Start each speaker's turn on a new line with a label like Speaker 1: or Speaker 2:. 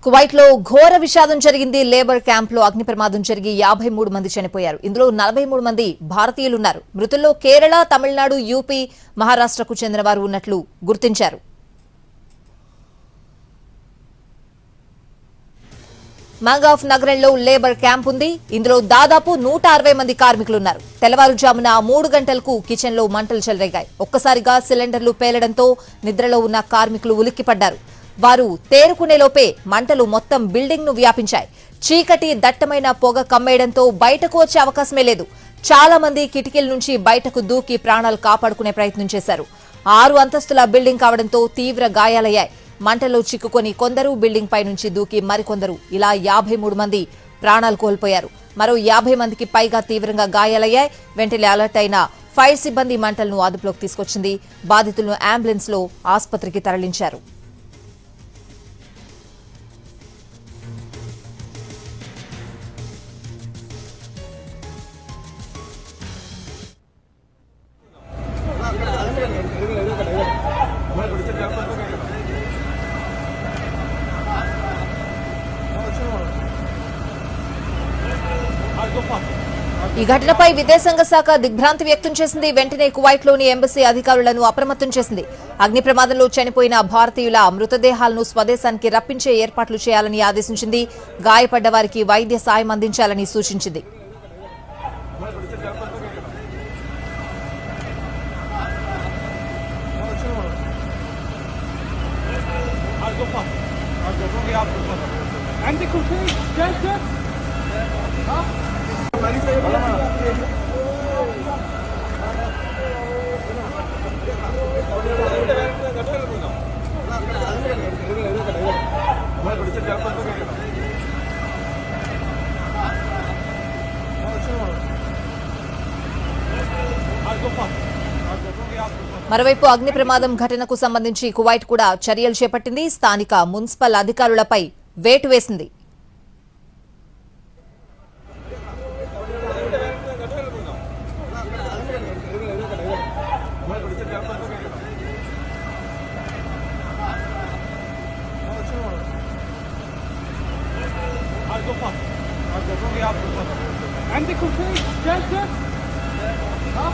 Speaker 1: Kuwait లో ఘోర విషాదం జరిగింది. లేబర్ క్యాంప్ లో అగ్ని ప్రమాదం జరిగి 53 మంది చనిపోయారు. ఇందులో 43 మంది భారతీయులున్నారు. మృతుల్లో కేరళ, తమిళనాడు, యూపీ, మహారాష్ట్రకు చెందిన వారు ఉన్నట్లు గుర్తించారు. మంగాఫ్ నగరంలో లేబర్ క్యాంప్ ఉంది. ఇందులో దాదాపు 160 మంది కార్మికులున్నారు. తెల్లవారుజామున 3 గంటలకు కిచెన్ లో మంటలు చెలరేగాయి. ఒక్కసారిగా సిలిండర్లు పేలడంతో నిద్రలో ఉన్న కార్మికులు ఉలిక్కిపడ్డారు. వారు తేరుకునేలోపే మంటలు మొత్తం బిల్డింగ్ ను వ్యాపించాయి. చీకటి దట్టమైన పొగ కమ్మేయడంతో బయటకు వచ్చే అవకాశమే లేదు. చాలా మంది కిటికీల నుంచి బయటకు దూకి ప్రాణాలు కాపాడుకునే ప్రయత్నం చేశారు. 6 అంతస్తుల బిల్డింగ్ కావడంతో తీవ్ర గాయాలయ్యాయి. మంటలో చిక్కుకొని కొందరు బిల్డింగ్ పై నుంచి దూకి మరికొందరు ఇలా 53 మంది ప్రాణాలు కోల్పోయారు. మరో 50 మందికి పైగా తీవ్రంగా గాయాలయ్యాయి. వెంటనే అలర్ట్ అయిన ఫైర్ సిబ్బంది మంటలను అదుపులోకి తీసుకొచ్చింది. బాధితులను అంబులెన్స్ లో ఆసుపత్రికి తరలించారు. ఈ ఘటనపై విదేశాంగ శాఖ దిగ్భ్రాంతి వ్యక్తం చేసింది. వెంటనే కువైట్ లోని ఎంబసీ అధికారులను అప్రమత్తం చేసింది. అగ్ని ప్రమాదంలో చనిపోయిన భారతీయుల మృతదేహాలను స్వదేశానికి రప్పించే ఏర్పాట్లు చేయాలని ఆదేశించింది. గాయపడ్డ వారికి వైద్య సాయం అందించాలని సూచించింది. మరోవైపు అగ్ని ప్రమాదం ఘటనకు సంబంధించి కువైట్ కూడా చర్యలు చేపట్టింది. స్థానిక మున్సిపల్ అధికారులపై వేటు వేసింది.
Speaker 2: عندكم شيء جاهزة؟ ها؟